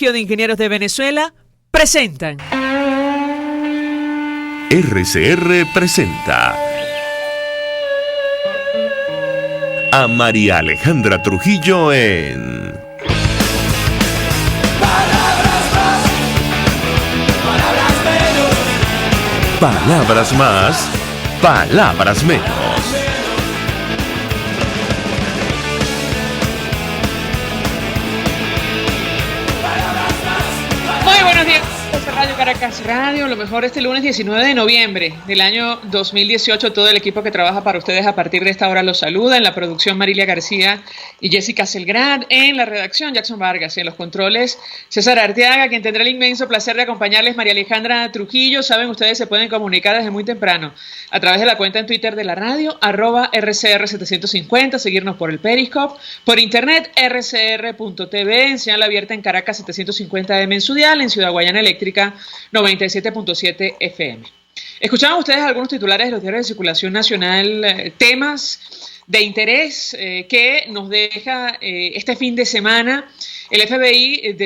Colegio de Ingenieros de Venezuela presentan. RCR presenta a María Alejandra Trujillo en Palabras más, palabras menos. Palabras más, palabras menos. Muy buenos días, Radio Caracas Radio, lo mejor este lunes 19 de noviembre del año 2018. Todo el equipo que trabaja para ustedes a partir de esta hora los saluda. En la producción Marilia García y Jessica Selgrad, en la redacción Jackson Vargas y en los controles César Arteaga, quien tendrá el inmenso placer de acompañarles, María Alejandra Trujillo. Saben, ustedes se pueden comunicar desde muy temprano a través de la cuenta en Twitter de la radio, @RCR750, seguirnos por el Periscope, por internet, rcr.tv, en señal abierta en Caracas 750M en su dial, en Ciudad Guayana Eléctrica 97.7 FM. Escuchaban ustedes algunos titulares de los diarios de circulación nacional, temas de interés que nos deja este fin de semana. El FBI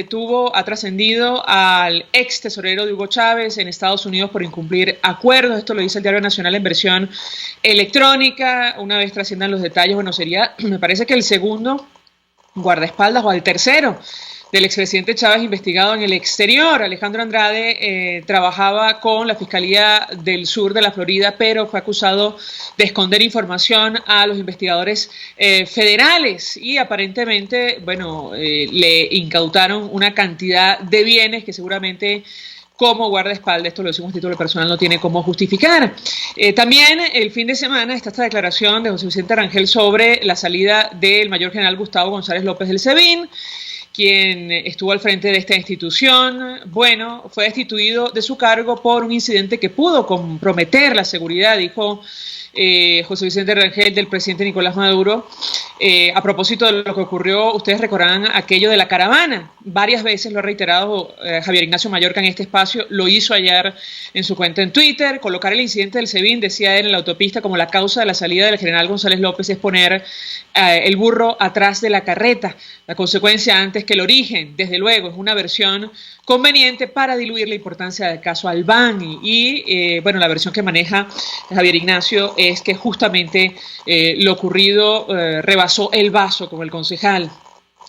ha trascendido al ex tesorero de Hugo Chávez en Estados Unidos por incumplir acuerdos. Esto lo dice el Diario Nacional en versión electrónica. Una vez trasciendan los detalles, bueno, sería, me parece que el segundo guardaespaldas o al tercero del expresidente Chávez investigado en el exterior. Alejandro Andrade trabajaba con la Fiscalía del Sur de la Florida, pero fue acusado de esconder información a los investigadores federales y aparentemente, le incautaron una cantidad de bienes que seguramente como guardaespaldas, esto lo decimos a título personal, no tiene cómo justificar. También el fin de semana está esta declaración de José Vicente Rangel sobre la salida del mayor general Gustavo González López del SEBIN, quien estuvo al frente de esta institución. Bueno, fue destituido de su cargo por un incidente que pudo comprometer la seguridad, dijo José Vicente Rangel, del presidente Nicolás Maduro. A propósito de lo que ocurrió, ustedes recordarán aquello de la caravana. Varias veces lo ha reiterado Javier Ignacio Mallorca en este espacio, lo hizo ayer en su cuenta en Twitter. Colocar el incidente del SEBIN, decía él, en la autopista como la causa de la salida del general González López es poner el burro atrás de la carreta. La consecuencia antes que el origen, desde luego, es una versión conveniente para diluir la importancia del caso Albán y la versión que maneja Javier Ignacio es que justamente lo ocurrido rebasó el vaso con el concejal.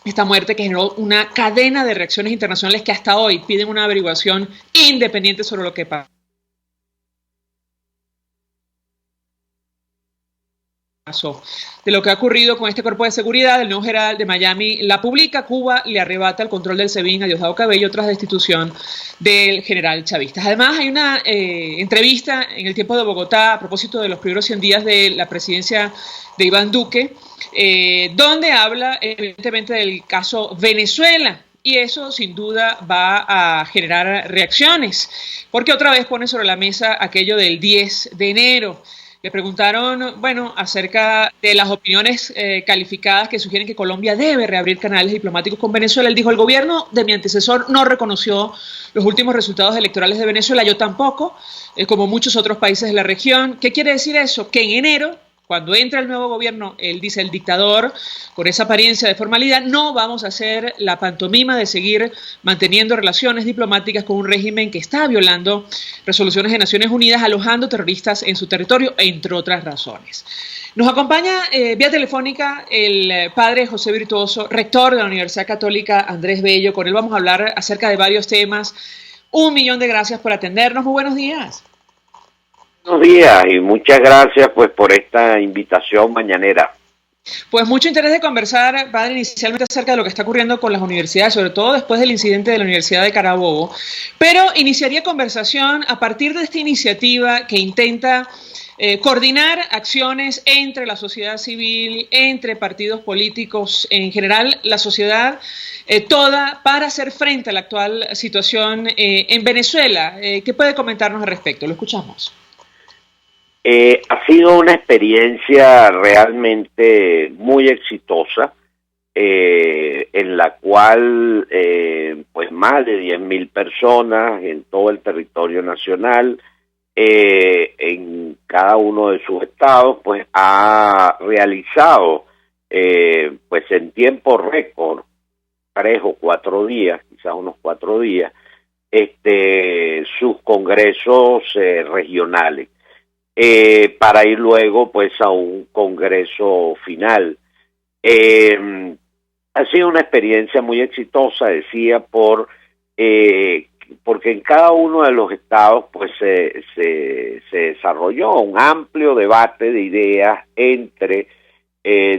Esta muerte que generó una cadena de reacciones internacionales que hasta hoy piden una averiguación independiente sobre lo que pasó. De lo que ha ocurrido con este cuerpo de seguridad. El nuevo general de Miami la publica. Cuba le arrebata el control del SEBIN a Diosdado Cabello tras destitución del general chavista. Además, hay una entrevista en El Tiempo de Bogotá a propósito de los primeros 100 días de la presidencia de Iván Duque, donde habla evidentemente del caso Venezuela. Y eso sin duda va a generar reacciones, porque otra vez pone sobre la mesa aquello del 10 de enero. Le preguntaron, acerca de las opiniones calificadas que sugieren que Colombia debe reabrir canales diplomáticos con Venezuela. Él dijo, el gobierno de mi antecesor no reconoció los últimos resultados electorales de Venezuela, yo tampoco, como muchos otros países de la región. ¿Qué quiere decir eso? Que en enero, cuando entra el nuevo gobierno, él dice, el dictador, con esa apariencia de formalidad, no vamos a hacer la pantomima de seguir manteniendo relaciones diplomáticas con un régimen que está violando resoluciones de Naciones Unidas, alojando terroristas en su territorio, entre otras razones. Nos acompaña vía telefónica el padre José Virtuoso, rector de la Universidad Católica Andrés Bello. Con él vamos a hablar acerca de varios temas. 1.000.000 de gracias por atendernos. Muy buenos días. Buenos días y muchas gracias por esta invitación mañanera. Pues mucho interés de conversar, padre, inicialmente acerca de lo que está ocurriendo con las universidades, sobre todo después del incidente de la Universidad de Carabobo, pero iniciaría conversación a partir de esta iniciativa que intenta coordinar acciones entre la sociedad civil, entre partidos políticos, en general la sociedad toda, para hacer frente a la actual situación en Venezuela. ¿Qué puede comentarnos al respecto? Lo escuchamos. Ha sido una experiencia realmente muy exitosa, en la cual pues más de 10.000 personas en todo el territorio nacional, en cada uno de sus estados, pues ha realizado pues en tiempo récord 3 o 4 días, quizás unos 4 días, sus congresos regionales, para ir luego pues a un congreso final. Ha sido una experiencia muy exitosa, decía, porque en cada uno de los estados pues se desarrolló un amplio debate de ideas entre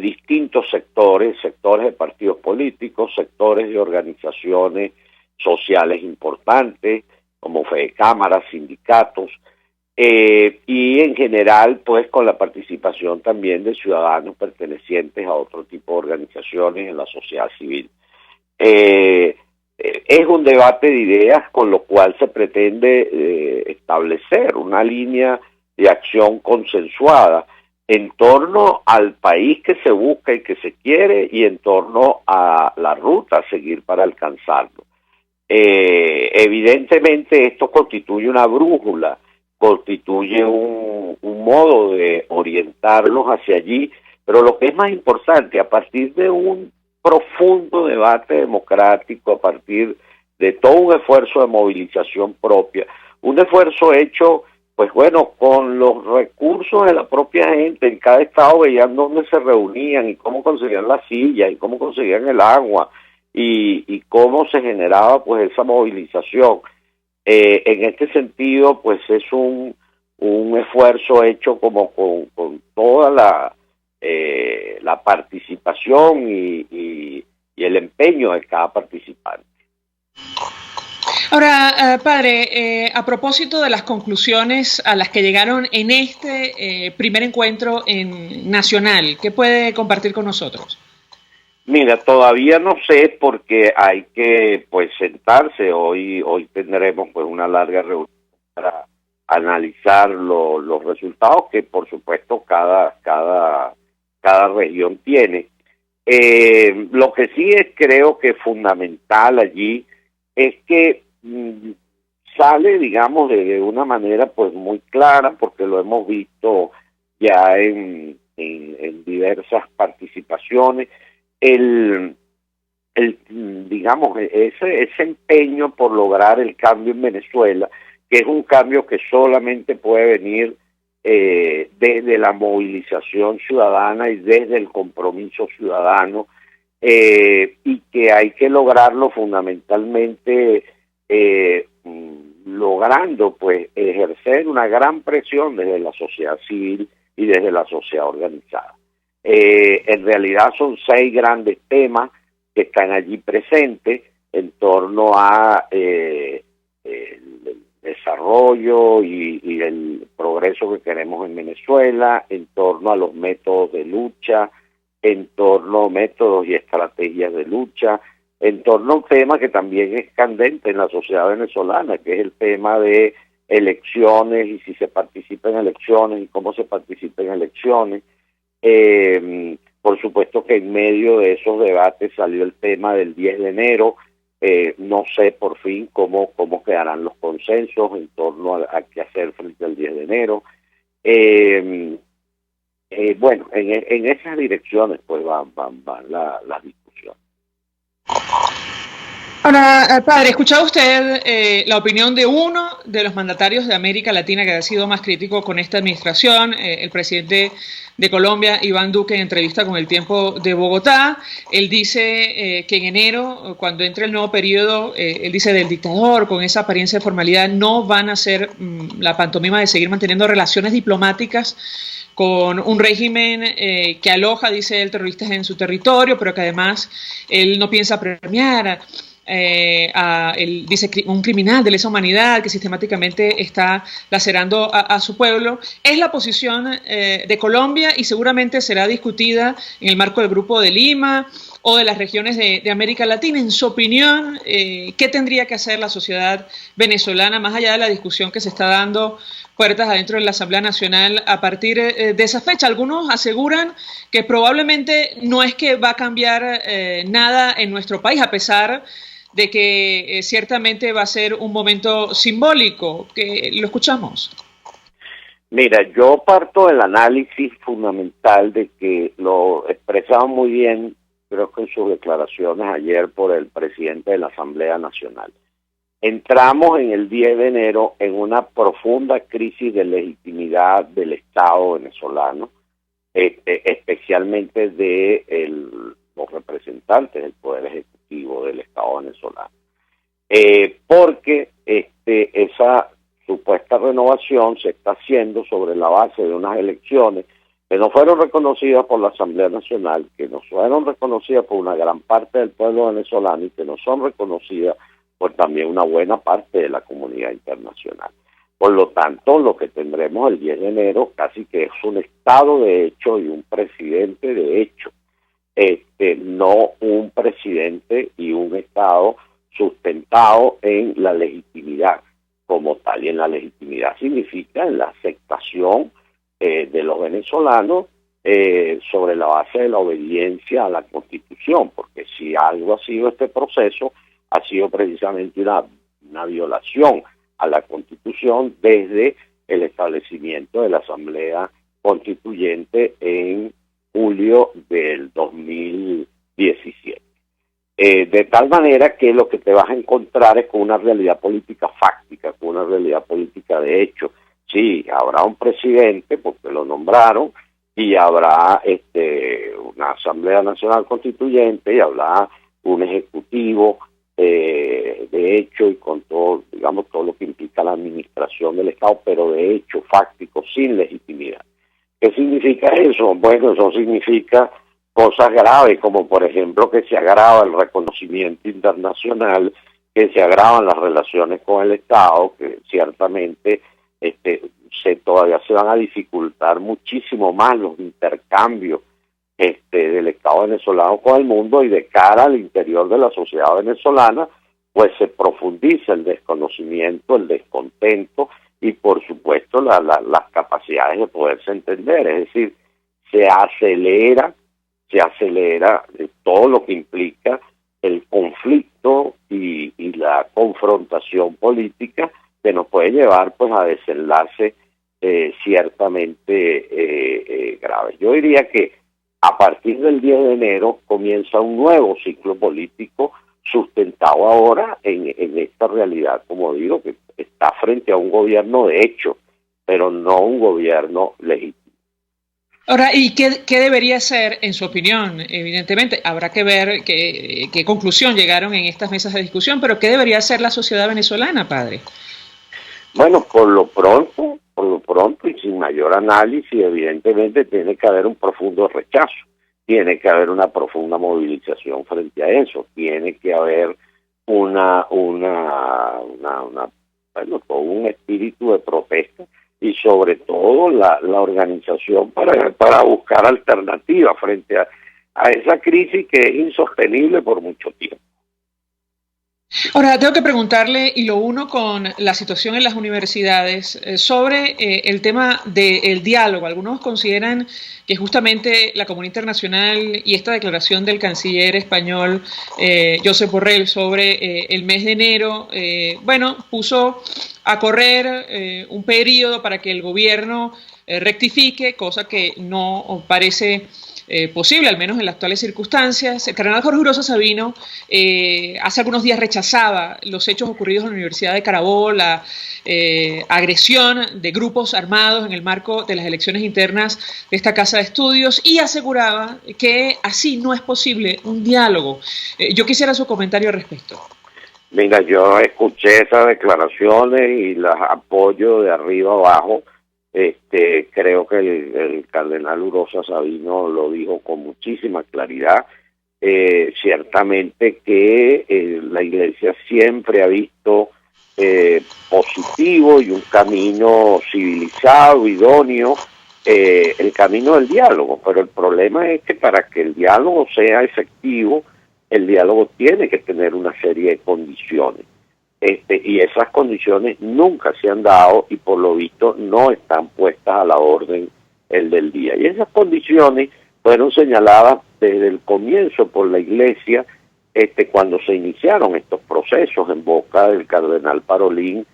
distintos sectores de partidos políticos, sectores de organizaciones sociales importantes, como cámaras, sindicatos, y en general pues con la participación también de ciudadanos pertenecientes a otro tipo de organizaciones en la sociedad civil. Es un debate de ideas con lo cual se pretende establecer una línea de acción consensuada en torno al país que se busca y que se quiere y en torno a la ruta a seguir para alcanzarlo. Evidentemente esto constituye una brújula, constituye un modo de orientarnos hacia allí, pero lo que es más importante, a partir de un profundo debate democrático, a partir de todo un esfuerzo de movilización propia, un esfuerzo hecho, pues bueno, con los recursos de la propia gente. En cada estado veían dónde se reunían y cómo conseguían las sillas y cómo conseguían el agua y cómo se generaba pues esa movilización. En este sentido, pues es un esfuerzo hecho como con toda la participación y el empeño de cada participante. Ahora, padre, a propósito de las conclusiones a las que llegaron en este primer encuentro nacional, ¿qué puede compartir con nosotros? Mira, todavía no sé porque hay que pues sentarse. Hoy tendremos pues una larga reunión para analizar los resultados que por supuesto cada región tiene. Lo que sí creo que es fundamental allí es que sale, digamos, de una manera pues muy clara, porque lo hemos visto ya en diversas participaciones, digamos, ese empeño por lograr el cambio en Venezuela, que es un cambio que solamente puede venir desde la movilización ciudadana y desde el compromiso ciudadano, y que hay que lograrlo fundamentalmente logrando pues ejercer una gran presión desde la sociedad civil y desde la sociedad organizada. En realidad son 6 grandes temas que están allí presentes en torno a el desarrollo y el progreso que queremos en Venezuela, en torno a los métodos de lucha, en torno a métodos y estrategias de lucha, en torno a un tema que también es candente en la sociedad venezolana, que es el tema de elecciones y si se participa en elecciones y cómo se participa en elecciones. Por supuesto que en medio de esos debates salió el tema del 10 de enero. No sé por fin cómo quedarán los consensos en torno a qué hacer frente al 10 de enero. Bueno, en esas direcciones pues van las discusiones. Ahora, padre, ¿escuchaba usted la opinión de uno de los mandatarios de América Latina que ha sido más crítico con esta administración, el presidente de Colombia, Iván Duque, en entrevista con El Tiempo de Bogotá? Él dice que en enero, cuando entre el nuevo periodo, él dice del dictador, con esa apariencia de formalidad, no van a hacer la pantomima de seguir manteniendo relaciones diplomáticas con un régimen que aloja, dice él, terroristas en su territorio, pero que además él no piensa premiar dice un criminal de lesa humanidad que sistemáticamente está lacerando a su pueblo. Es la posición de Colombia y seguramente será discutida en el marco del Grupo de Lima o de las regiones de América Latina. En su opinión, ¿qué tendría que hacer la sociedad venezolana, más allá de la discusión que se está dando puertas adentro de la Asamblea Nacional a partir de esa fecha? Algunos aseguran que probablemente no es que va a cambiar nada en nuestro país, a pesar de que ciertamente va a ser un momento simbólico. Que lo escuchamos. Mira, yo parto del análisis fundamental de que lo expresaba muy bien creo que en sus declaraciones ayer por el presidente de la Asamblea Nacional. Entramos en el 10 de enero en una profunda crisis de legitimidad del Estado venezolano, especialmente de los representantes del Poder Ejecutivo del Estado venezolano. Porque esa supuesta renovación se está haciendo sobre la base de unas elecciones que no fueron reconocidas por la Asamblea Nacional, que no fueron reconocidas por una gran parte del pueblo venezolano y que no son reconocidas por también una buena parte de la comunidad internacional. Por lo tanto, lo que tendremos el 10 de enero casi que es un Estado de hecho y un presidente de hecho, no un presidente y un Estado sustentado en la legitimidad como tal, y en la legitimidad significa en la aceptación de los venezolanos sobre la base de la obediencia a la Constitución, porque si algo ha sido este proceso, ha sido precisamente una violación a la Constitución desde el establecimiento de la Asamblea Constituyente en julio del 2017. De tal manera que lo que te vas a encontrar es con una realidad política fáctica, con una realidad política de hecho. Sí, habrá un presidente, porque lo nombraron, y habrá una Asamblea Nacional Constituyente, y habrá un ejecutivo de hecho y con todo, digamos, todo lo que implica la administración del Estado, pero de hecho fáctico, sin legitimidad. ¿Qué significa eso? Bueno, eso significa cosas graves, como por ejemplo que se agrava el reconocimiento internacional, que se agravan las relaciones con el Estado, que ciertamente todavía se van a dificultar muchísimo más los intercambios del Estado venezolano con el mundo, y de cara al interior de la sociedad venezolana, pues se profundiza el desconocimiento, el descontento y por supuesto las capacidades de poderse entender, es decir, se acelera todo lo que implica el conflicto y la confrontación política que nos puede llevar pues a desenlaces ciertamente graves. Yo diría que a partir del 10 de enero comienza un nuevo ciclo político sustentado ahora en esta realidad, como digo, que está frente a un gobierno de hecho, pero no un gobierno legítimo. Ahora, ¿y qué debería ser, en su opinión? Evidentemente, habrá que ver qué conclusión llegaron en estas mesas de discusión, pero ¿qué debería hacer la sociedad venezolana, padre? Bueno, por lo pronto y sin mayor análisis, evidentemente tiene que haber un profundo rechazo, tiene que haber una profunda movilización frente a eso, tiene que haber todo un espíritu de protesta y sobre todo la organización para buscar alternativas frente a esa crisis que es insostenible por mucho tiempo. Ahora, tengo que preguntarle, y lo uno con la situación en las universidades, sobre el tema del diálogo. Algunos consideran que justamente la comunidad internacional y esta declaración del canciller español, Josep Borrell, sobre el mes de enero, puso a correr un periodo para que el gobierno rectifique, cosa que no parece posible, al menos en las actuales circunstancias. El cardenal Jorge Urosa Sabino hace algunos días rechazaba los hechos ocurridos en la Universidad de Carabobo, la agresión de grupos armados en el marco de las elecciones internas de esta casa de estudios, y aseguraba que así no es posible un diálogo. Yo quisiera su comentario al respecto. Mira, yo escuché esas declaraciones y las apoyo de arriba abajo. Creo que el cardenal Urosa Sabino lo dijo con muchísima claridad. Ciertamente que la Iglesia siempre ha visto positivo y un camino civilizado, idóneo, el camino del diálogo, pero el problema es que para que el diálogo sea efectivo, el diálogo tiene que tener una serie de condiciones. Y esas condiciones nunca se han dado y por lo visto no están puestas a la orden del día. Y esas condiciones fueron señaladas desde el comienzo por la Iglesia cuando se iniciaron estos procesos en boca del cardenal Parolín,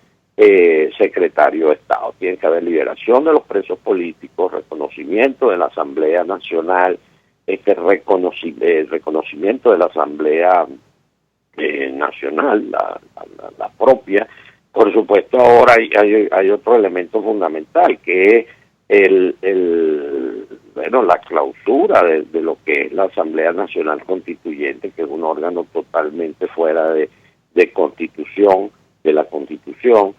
secretario de Estado. Tiene que haber liberación de los presos políticos, reconocimiento de la Asamblea Nacional, reconocimiento de la Asamblea Nacional, la propia. Por supuesto, ahora hay otro elemento fundamental, que es la clausura de lo que es la Asamblea Nacional Constituyente, que es un órgano totalmente fuera de Constitución, de la Constitución.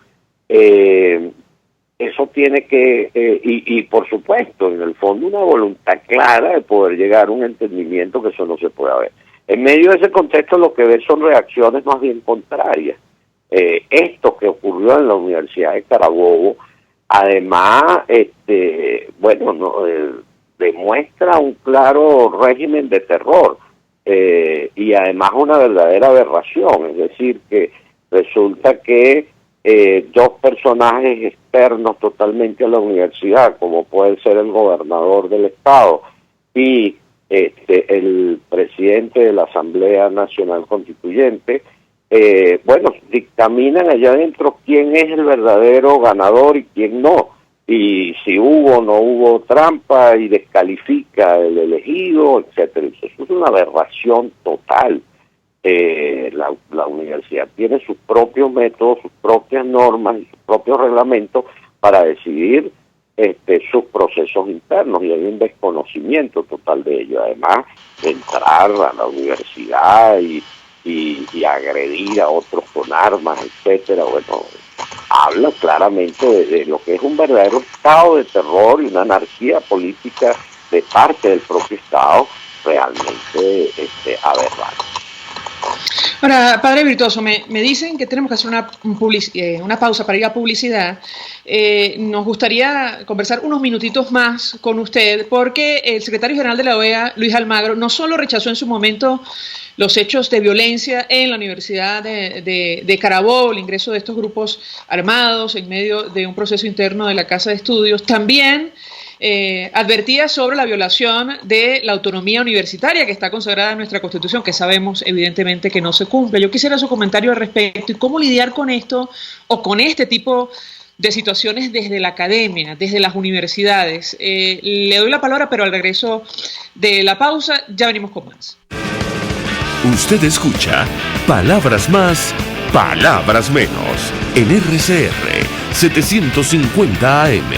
Eso tiene que, y por supuesto, en el fondo, una voluntad clara de poder llegar a un entendimiento, que eso no se puede ver. En medio de ese contexto, lo que ves son reacciones más bien contrarias. Esto que ocurrió en la Universidad de Carabobo, además, demuestra un claro régimen de terror, y además una verdadera aberración. Es decir, que resulta que dos personajes externos totalmente a la universidad, como puede ser el gobernador del estado y el presidente de la Asamblea Nacional Constituyente, dictaminan allá adentro quién es el verdadero ganador y quién no, y si hubo o no hubo trampa, y descalifica el elegido, etcétera. Eso es una aberración total. La universidad tiene sus propios métodos, sus propias normas y sus propios reglamentos para decidir sus procesos internos, y hay un desconocimiento total de ello. Además, entrar a la universidad y agredir a otros con armas, etcétera, habla claramente de lo que es un verdadero estado de terror y una anarquía política de parte del propio Estado, realmente aberrante. Ahora, padre Virtuoso, me dicen que tenemos que hacer una pausa para ir a publicidad. Nos gustaría conversar unos minutitos más con usted, porque el secretario general de la OEA, Luis Almagro, no solo rechazó en su momento los hechos de violencia en la Universidad de Carabobo, el ingreso de estos grupos armados en medio de un proceso interno de la Casa de Estudios, también advertía sobre la violación de la autonomía universitaria que está consagrada en nuestra Constitución, que sabemos evidentemente que no se cumple. Yo quisiera su comentario al respecto y cómo lidiar con esto o con este tipo de situaciones desde la academia, desde las universidades. Le doy la palabra, pero al regreso de la pausa ya venimos con más. Usted escucha Palabras Más, Palabras Menos en RCR 750 AM.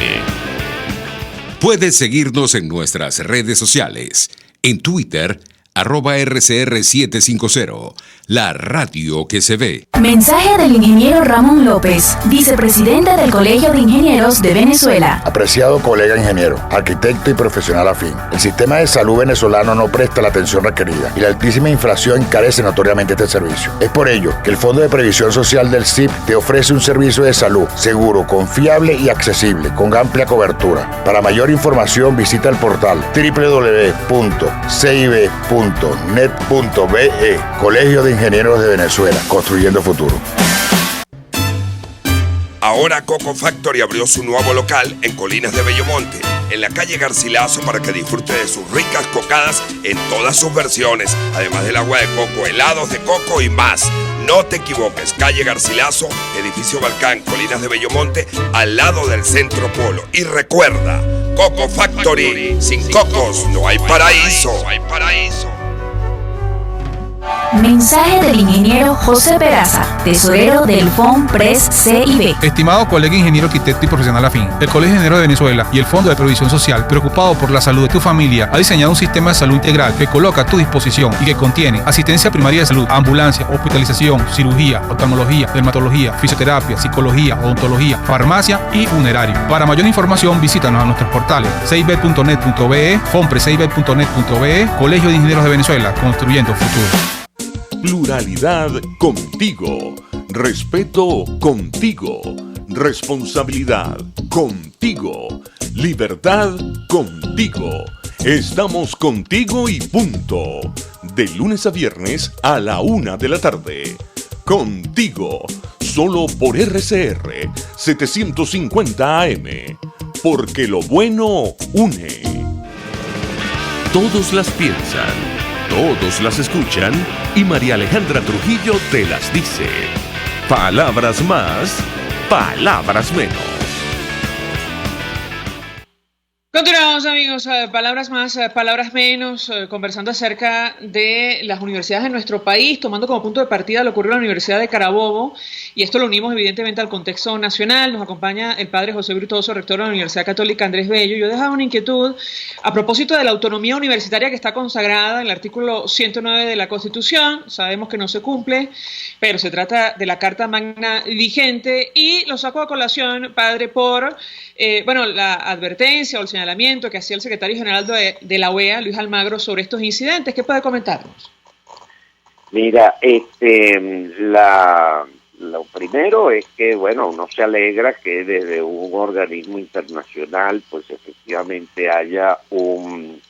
Puedes seguirnos en nuestras redes sociales. En Twitter, @RCR750, la radio que se ve. Mensaje del ingeniero Ramón López, vicepresidente del Colegio de Ingenieros de Venezuela. Apreciado colega ingeniero, arquitecto y profesional afín, el sistema de salud venezolano no presta la atención requerida y la altísima inflación encarece notoriamente este servicio. Es por ello que el Fondo de Previsión Social del CIP te ofrece un servicio de salud seguro, confiable y accesible, con amplia cobertura. Para mayor información visita el portal www.cib.net.be. Colegio de Ingenieros de Venezuela, construyendo futuro. Ahora Coco Factory abrió su nuevo local en Colinas de Bellomonte, en la calle Garcilaso, para que disfrute de sus ricas cocadas en todas sus versiones, además del agua de coco, helados de coco y más. No te equivoques, calle Garcilaso, edificio Balcán, Colinas de Bellomonte, al lado del Centro Polo. Y recuerda, Coco Factory, sin cocos no hay paraíso. Mensaje del ingeniero José Peraza, tesorero del FONPRES CIB. Estimado colega ingeniero, arquitecto y profesional afín, el Colegio de Ingenieros de Venezuela y el Fondo de Previsión Social, preocupado por la salud de tu familia, ha diseñado un sistema de salud integral que coloca a tu disposición y que contiene asistencia primaria de salud, ambulancia, hospitalización, cirugía, oftalmología, dermatología, fisioterapia, psicología, odontología, farmacia y funerario. Para mayor información, visítanos a nuestros portales cib.net.be, fonprescib.net.be, Colegio de Ingenieros de Venezuela, construyendo futuro. Pluralidad contigo. Respeto contigo. Responsabilidad contigo. Libertad contigo. Estamos contigo y punto. De lunes a viernes a la 1 de la tarde. Contigo. Solo por RCR 750 AM. Porque lo bueno une. Todos las piensan. Todos las escuchan y María Alejandra Trujillo te las dice. Palabras más, palabras menos. Continuamos Continuamos, amigos, palabras más, palabras menos, conversando acerca de las universidades de nuestro país, tomando como punto de partida lo ocurrido en la Universidad de Carabobo, y esto lo unimos evidentemente al contexto nacional. Nos acompaña el padre José Brutoso, rector de la Universidad Católica Andrés Bello. Yo dejaba una inquietud a propósito de la autonomía universitaria que está consagrada en el artículo 109 de la Constitución. Sabemos que no se cumple, pero se trata de la Carta Magna vigente, y lo saco a colación, padre, por la advertencia o el señalamiento que hacía el secretario general de la OEA, Luis Almagro, sobre estos incidentes. ¿Qué puede comentarnos? Mira, lo primero es que, uno se alegra que desde un organismo internacional, pues efectivamente haya un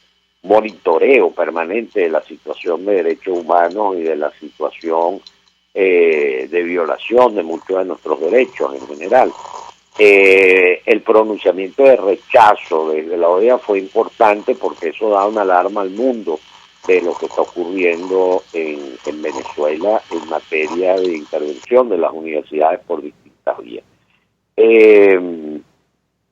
monitoreo permanente de la situación de derechos humanos y de la situación de violación de muchos de nuestros derechos en general. El pronunciamiento de rechazo desde la OEA fue importante porque eso da una alarma al mundo de lo que está ocurriendo en Venezuela en materia de intervención de las universidades por distintas vías.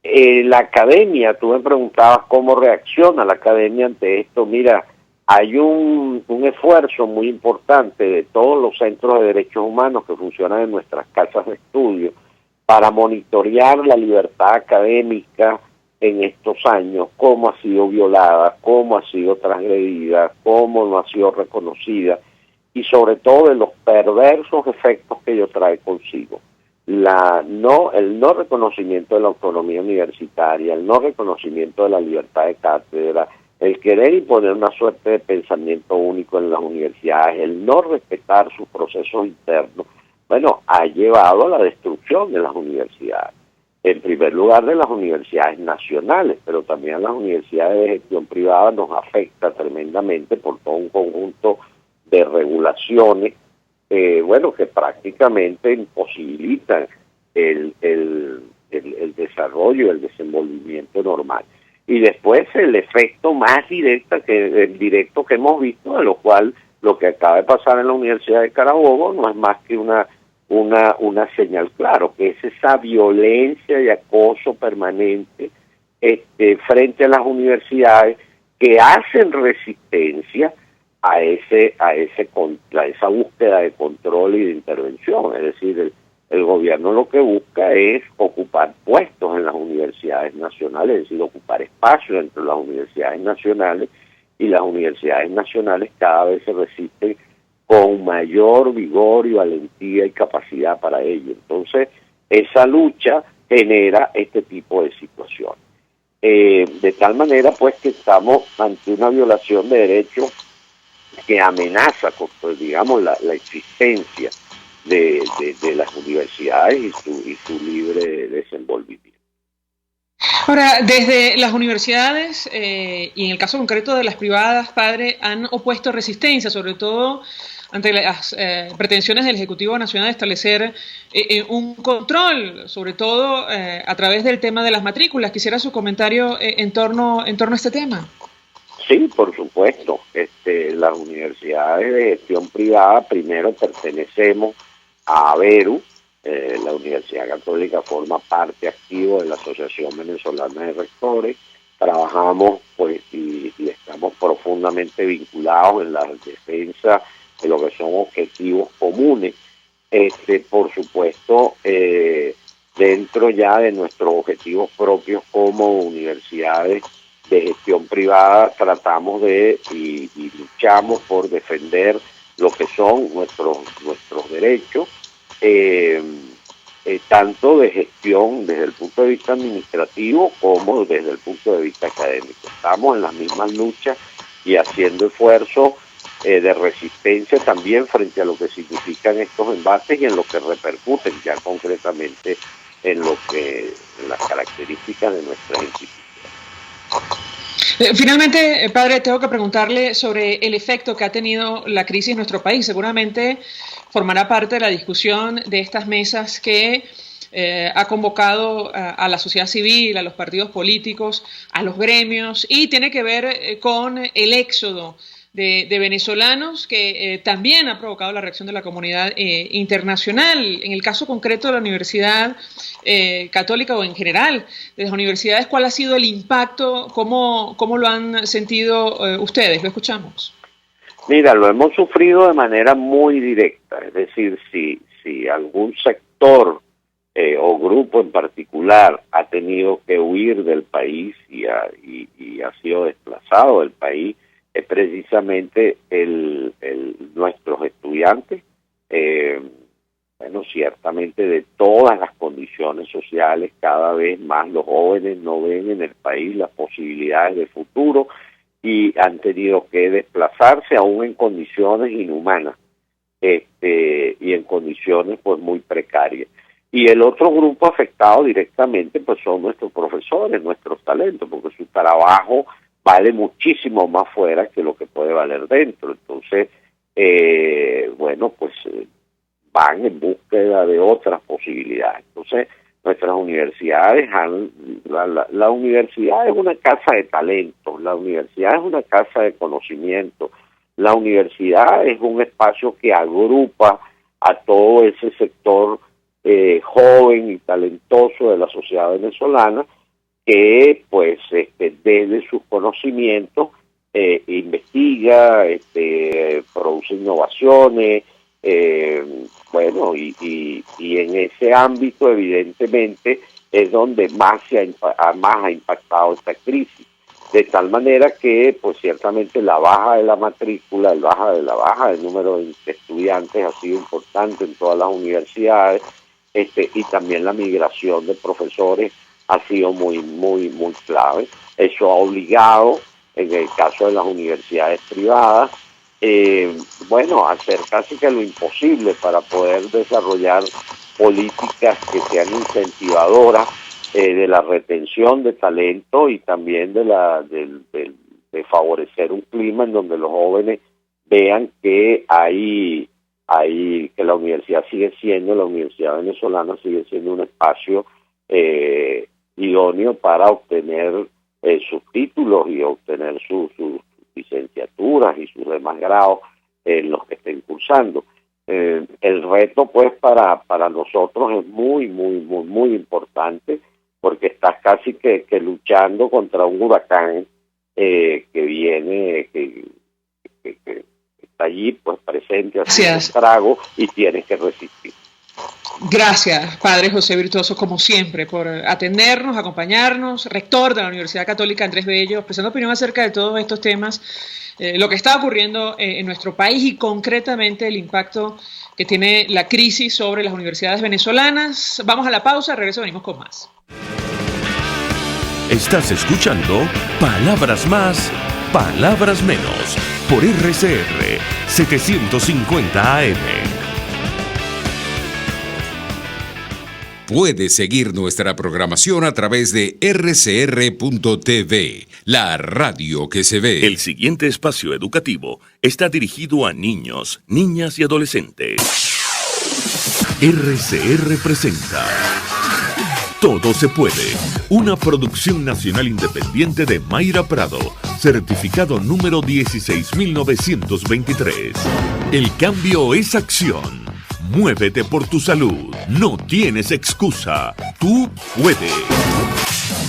La academia, tú me preguntabas cómo reacciona la academia ante esto. Mira, hay un esfuerzo muy importante de todos los centros de derechos humanos que funcionan en nuestras casas de estudio para monitorear la libertad académica en estos años, cómo ha sido violada, cómo ha sido transgredida, cómo no ha sido reconocida, y sobre todo de los perversos efectos que ello trae consigo. El no reconocimiento de la autonomía universitaria, el no reconocimiento de la libertad de cátedra, el querer imponer una suerte de pensamiento único en las universidades, el no respetar sus procesos internos, ha llevado a la destrucción de las universidades. En primer lugar, de las universidades nacionales, pero también las universidades de gestión privada nos afecta tremendamente por todo un conjunto de regulaciones, que prácticamente imposibilitan el desarrollo, el desenvolvimiento normal. Y después el efecto más directo que hemos visto, de lo cual lo que acaba de pasar en la Universidad de Carabobo no es más que una señal, claro, que es esa violencia y acoso permanente frente a las universidades que hacen resistencia a esa búsqueda de control y de intervención. Es decir, el gobierno lo que busca es ocupar puestos en las universidades nacionales, es decir, ocupar espacios entre las universidades nacionales, y las universidades nacionales cada vez se resisten con mayor vigor y valentía y capacidad para ello. Entonces, esa lucha genera este tipo de situaciones. De tal manera, pues, que estamos ante una violación de derechos que amenaza, la existencia de las universidades y su libre desenvolvimiento. Ahora, desde las universidades, y en el caso concreto de las privadas, padre, han opuesto resistencia, sobre todo ante las pretensiones del Ejecutivo Nacional de establecer un control, sobre todo a través del tema de las matrículas. Quisiera su comentario en torno a este tema. Sí, por supuesto. Las universidades de gestión privada primero pertenecemos a ABERU. La Universidad Católica forma parte activa de la Asociación Venezolana de Rectores. Trabajamos y estamos profundamente vinculados en la defensa de lo que son objetivos comunes. Por supuesto, dentro ya de nuestros objetivos propios como universidades de gestión privada, tratamos y luchamos por defender lo que son nuestros derechos, tanto de gestión desde el punto de vista administrativo como desde el punto de vista académico. Estamos en las mismas luchas y haciendo esfuerzos de resistencia también frente a lo que significan estos embates y en lo que repercuten ya concretamente en las características de nuestras instituciones. Finalmente, padre, tengo que preguntarle sobre el efecto que ha tenido la crisis en nuestro país. Seguramente formará parte de la discusión de estas mesas que ha convocado a la sociedad civil, a los partidos políticos, a los gremios, y tiene que ver con el éxodo de venezolanos que también ha provocado la reacción de la comunidad internacional. En el caso concreto de la Universidad Católica o en general de las universidades, ¿cuál ha sido el impacto? ¿Cómo lo han sentido ustedes? Lo escuchamos. Mira, lo hemos sufrido de manera muy directa, es decir, si algún sector o grupo en particular ha tenido que huir del país y ha sido desplazado del país, es precisamente nuestros estudiantes, ciertamente de todas las condiciones sociales. Cada vez más los jóvenes no ven en el país las posibilidades de futuro y han tenido que desplazarse aún en condiciones inhumanas y en condiciones pues muy precarias. Y el otro grupo afectado directamente pues son nuestros profesores, nuestros talentos, porque su trabajo vale muchísimo más fuera que lo que puede valer dentro. Entonces, van en búsqueda de otras posibilidades. Entonces, nuestras universidades la universidad es una casa de talento, la universidad es una casa de conocimiento, la universidad es un espacio que agrupa a todo ese sector joven y talentoso de la sociedad venezolana que pues desde sus conocimientos investiga, produce innovaciones, y en ese ámbito evidentemente es donde más ha impactado esta crisis, de tal manera que pues ciertamente la baja de la matrícula, la baja del número de estudiantes ha sido importante en todas las universidades, y también la migración de profesores ha sido muy clave. Eso ha obligado, en el caso de las universidades privadas, hacer casi que lo imposible para poder desarrollar políticas que sean incentivadoras de la retención de talento y también de favorecer un clima en donde los jóvenes vean que que la universidad venezolana sigue siendo un espacio idóneo para obtener sus títulos y obtener sus licenciaturas y sus demás grados en los que estén cursando. El reto pues para nosotros es muy importante, porque estás casi que luchando contra un huracán que viene, que está allí pues presente, haciendo estrago, y tienes que resistir. Gracias, Padre José Virtuoso, como siempre, por atendernos, acompañarnos, rector de la Universidad Católica Andrés Bello, expresando opinión acerca de todos estos temas, lo que está ocurriendo en nuestro país y concretamente el impacto que tiene la crisis sobre las universidades venezolanas. Vamos a la pausa, regreso, venimos con más. Estás escuchando Palabras Más, Palabras Menos, por RCR 750 AM. Puedes seguir nuestra programación a través de rcr.tv, la radio que se ve. El siguiente espacio educativo está dirigido a niños, niñas y adolescentes. RCR presenta Todo se puede, una producción nacional independiente de Mayra Prado, certificado número 16923. El cambio es acción. Muévete por tu salud. No tienes excusa. Tú puedes.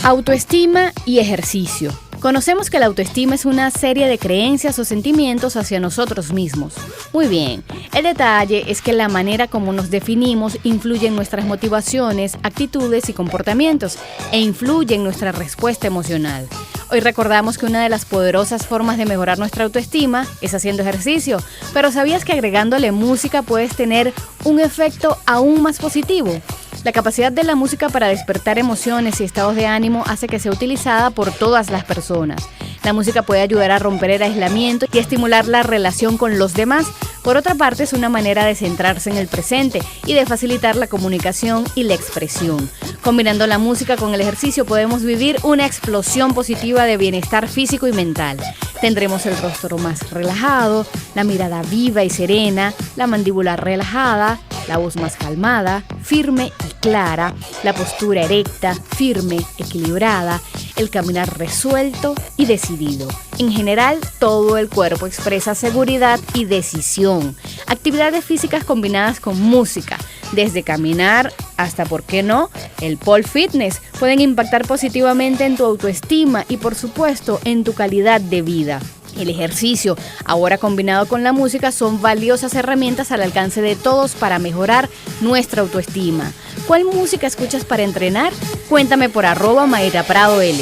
Autoestima y ejercicio. Conocemos que la autoestima es una serie de creencias o sentimientos hacia nosotros mismos. Muy bien, el detalle es que la manera como nos definimos influye en nuestras motivaciones, actitudes y comportamientos e influye en nuestra respuesta emocional. Hoy recordamos que una de las poderosas formas de mejorar nuestra autoestima es haciendo ejercicio, pero ¿sabías que agregándole música puedes tener un efecto aún más positivo? La capacidad de la música para despertar emociones y estados de ánimo hace que sea utilizada por todas las personas. La música puede ayudar a romper el aislamiento y estimular la relación con los demás. Por otra parte, es una manera de centrarse en el presente y de facilitar la comunicación y la expresión. Combinando la música con el ejercicio podemos vivir una explosión positiva de bienestar físico y mental. Tendremos el rostro más relajado, la mirada viva y serena, la mandíbula relajada, la voz más calmada, firme y clara, la postura erecta, firme, equilibrada. el caminar resuelto y decidido. En general, todo el cuerpo expresa seguridad y decisión. Actividades físicas combinadas con música, desde caminar hasta, ¿por qué no?, el pole fitness, pueden impactar positivamente en tu autoestima y, por supuesto, en tu calidad de vida. El ejercicio, ahora combinado con la música, son valiosas herramientas al alcance de todos para mejorar nuestra autoestima. ¿Cuál música escuchas para entrenar? Cuéntame por @MairaPradoL.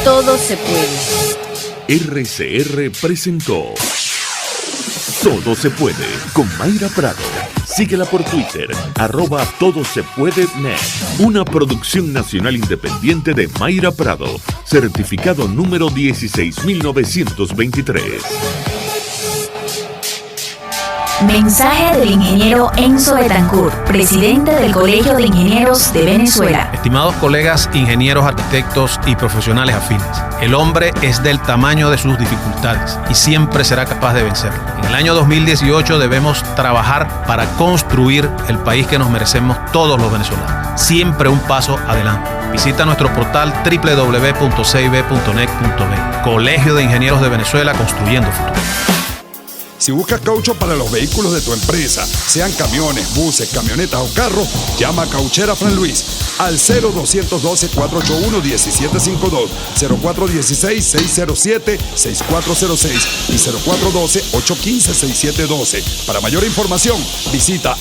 Todo se puede. RCR presentó Todo se puede con Mayra Prado. Síguela por Twitter, @todosepuedenet. Una producción nacional independiente de Mayra Prado, certificado número 16923. Mensaje del ingeniero Enzo Betancourt, presidente del Colegio de Ingenieros de Venezuela. Estimados colegas, ingenieros, arquitectos y profesionales afines, el hombre es del tamaño de sus dificultades y siempre será capaz de vencerlo. En el año 2018 debemos trabajar para construir el país que nos merecemos todos los venezolanos. Siempre un paso adelante. Visita nuestro portal www.cib.net.be. Colegio de Ingenieros de Venezuela, construyendo futuro. Si buscas caucho para los vehículos de tu empresa, sean camiones, buses, camionetas o carros, llama a Cauchera Fran Luis al 0212-481-1752, 0416-607-6406 y 0412-815-6712. Para mayor información, visita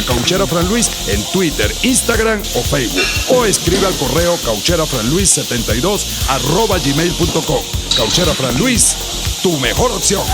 @Cauchera Fran Luis en Twitter, Instagram o Facebook, o escribe al correo caucherafranluis72@gmail.com. Cauchera Fran Luis, tu mejor opción.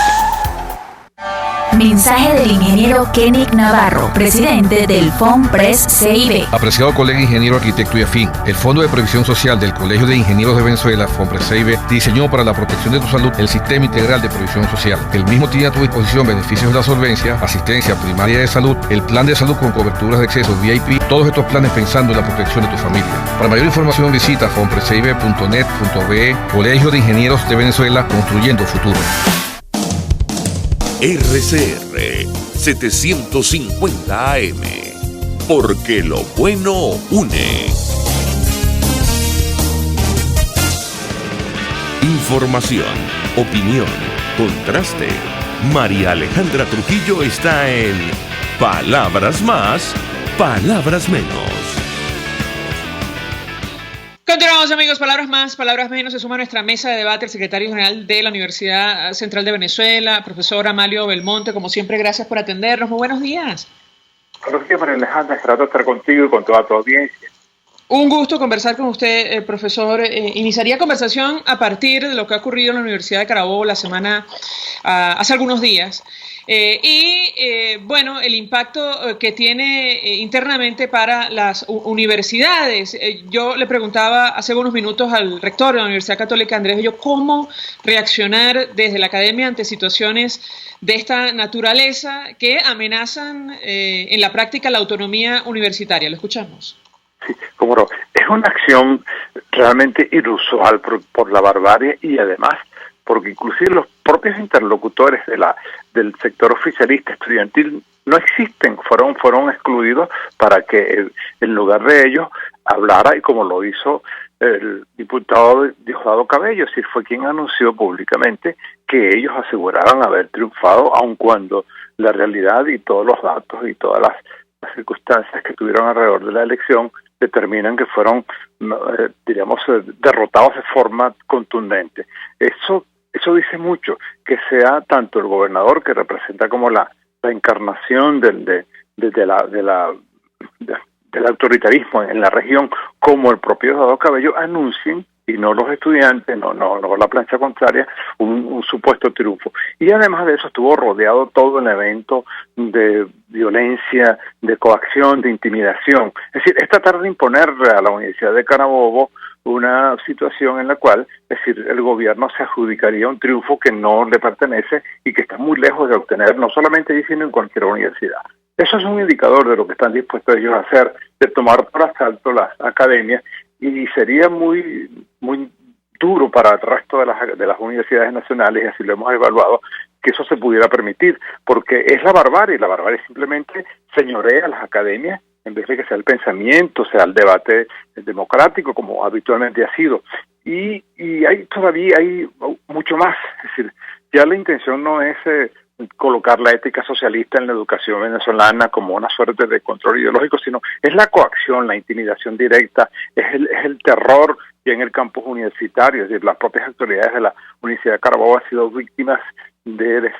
Mensaje del ingeniero Kenick Navarro, presidente del FONPRES CIB. Apreciado colega ingeniero, arquitecto y afín, el Fondo de Previsión Social del Colegio de Ingenieros de Venezuela, FONPRES CIB, diseñó para la protección de tu salud el Sistema Integral de Previsión Social. El mismo tiene a tu disposición beneficios de la solvencia, asistencia primaria de salud, el plan de salud con coberturas de acceso VIP, todos estos planes pensando en la protección de tu familia. Para mayor información visita fonprescib.net.be. Colegio de Ingenieros de Venezuela, construyendo futuro. RCR 750 AM, porque lo bueno une. Información, opinión, contraste. María Alejandra Trujillo está en Palabras Más, Palabras Menos. Continuamos, amigos. Palabras más, palabras menos. Se suma a nuestra mesa de debate el secretario general de la Universidad Central de Venezuela, profesor Amalio Belmonte. Como siempre, gracias por atendernos. Muy buenos días. Buenos días, María Alejandra. Es grato estar contigo y con toda tu audiencia. Un gusto conversar con usted, profesor. Iniciaría conversación a partir de lo que ha ocurrido en la Universidad de Carabobo la semana, hace algunos días. Bueno, el impacto que tiene internamente para las universidades. Yo le preguntaba hace unos minutos al rector de la Universidad Católica, Andrés Bello, cómo reaccionar desde la academia ante situaciones de esta naturaleza que amenazan en la práctica la autonomía universitaria. Lo escuchamos. Sí, cómo no. Es una acción realmente inusual por la barbarie y además porque inclusive los propios interlocutores del sector oficialista estudiantil no existen, fueron excluidos para que en lugar de ellos hablara, y como lo hizo el diputado Diosdado Cabello, es decir, fue quien anunció públicamente que ellos aseguraban haber triunfado, aun cuando la realidad y todos los datos y todas las circunstancias que tuvieron alrededor de la elección determinan que fueron, diríamos, derrotados de forma contundente. Eso dice mucho, que sea tanto el gobernador, que representa como la encarnación del autoritarismo en la región, como el propio Diosdado Cabello, anuncien, y no los estudiantes, no la plancha contraria, un supuesto triunfo. Y además de eso estuvo rodeado todo el evento de violencia, de coacción, de intimidación. Es decir, es tratar de imponerle a la Universidad de Carabobo una situación en la cual, es decir, el gobierno se adjudicaría un triunfo que no le pertenece y que está muy lejos de obtener, no solamente allí, sino en cualquier universidad. Eso es un indicador de lo que están dispuestos ellos a hacer, de tomar por asalto las academias, y sería muy duro para el resto de las universidades nacionales, y así lo hemos evaluado, que eso se pudiera permitir, porque es la barbarie simplemente señorea a las academias, en vez de que sea el pensamiento, sea el debate democrático, como habitualmente ha sido. y todavía hay mucho más. Es decir, ya la intención no es colocar la ética socialista en la educación venezolana como una suerte de control ideológico, sino es la coacción, la intimidación directa, es el terror ya en el campus universitario. Es decir, las propias autoridades de la Universidad de Carabobo han sido víctimas de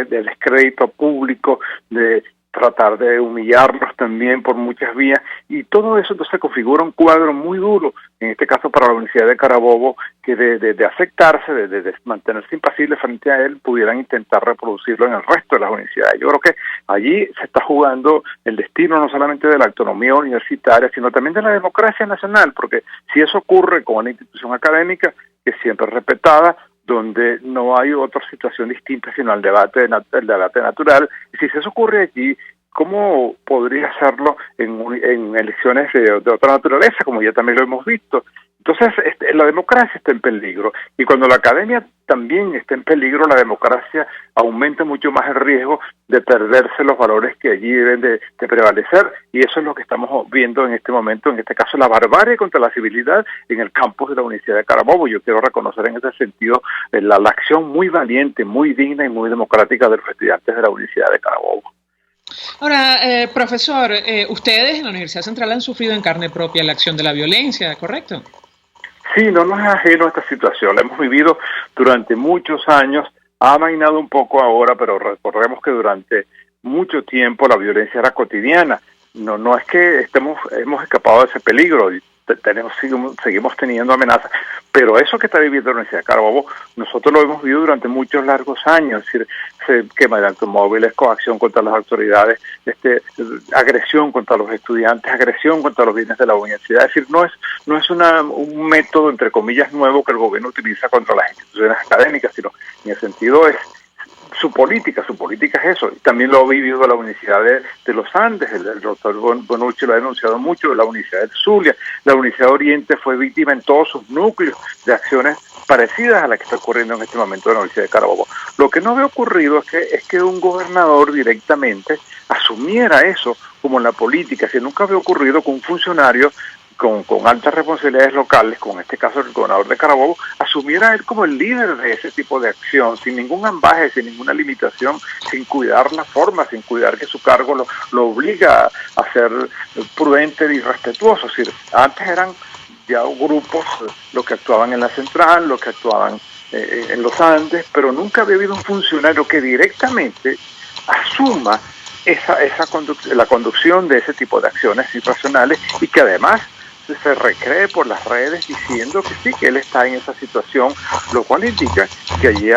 descrédito público, de tratar de humillarlos también por muchas vías, y todo eso entonces configura un cuadro muy duro, en este caso para la Universidad de Carabobo, que de aceptarse, de mantenerse impasible frente a él, pudieran intentar reproducirlo en el resto de las universidades. Yo creo que allí se está jugando el destino no solamente de la autonomía universitaria, sino también de la democracia nacional, porque si eso ocurre con una institución académica que siempre es respetada, donde no hay otra situación distinta sino el debate natural, y si eso ocurre allí, ¿cómo podría hacerlo en elecciones de otra naturaleza, como ya también lo hemos visto? Entonces, la democracia está en peligro, y cuando la academia también está en peligro, la democracia aumenta mucho más el riesgo de perderse los valores que allí deben de prevalecer, y eso es lo que estamos viendo en este momento, en este caso la barbarie contra la civilidad en el campus de la Universidad de Carabobo. Yo quiero reconocer en ese sentido la acción muy valiente, muy digna y muy democrática de los estudiantes de la Universidad de Carabobo. Ahora, profesor, ustedes en la Universidad Central han sufrido en carne propia la acción de la violencia, ¿correcto? Sí, no nos es ajeno a esta situación, la hemos vivido durante muchos años, ha amainado un poco ahora, pero recordemos que durante mucho tiempo la violencia era cotidiana. No es que hemos escapado de ese peligro, seguimos teniendo amenazas, pero eso que está viviendo la Universidad de Carabobo, nosotros lo hemos vivido durante muchos largos años. Es decir, quema de automóviles, coacción contra las autoridades, agresión contra los estudiantes, agresión contra los bienes de la universidad. Es decir, no es un método, entre comillas, nuevo que el gobierno utiliza contra las instituciones académicas, sino en el sentido es su política es eso. Y también lo ha vivido la Universidad de los Andes, el doctor Bonucci lo ha denunciado mucho, la Universidad del Zulia, la Universidad de Oriente fue víctima en todos sus núcleos de acciones parecidas a las que está ocurriendo en este momento en la Universidad de Carabobo. Lo que no había ocurrido es que un gobernador directamente asumiera eso como en la política, que nunca había ocurrido con un funcionario con altas responsabilidades locales, como en este caso el gobernador de Carabobo, asumiera a él como el líder de ese tipo de acción, sin ningún ambaje, sin ninguna limitación, sin cuidar la forma, sin cuidar que su cargo lo obliga a ser prudente y respetuoso. Es decir, antes eran ya grupos los que actuaban en la central, los que actuaban en los Andes, pero nunca había habido un funcionario que directamente asuma la conducción de ese tipo de acciones irracionales y que además se recree por las redes diciendo que sí, que él está en esa situación, lo cual indica que allí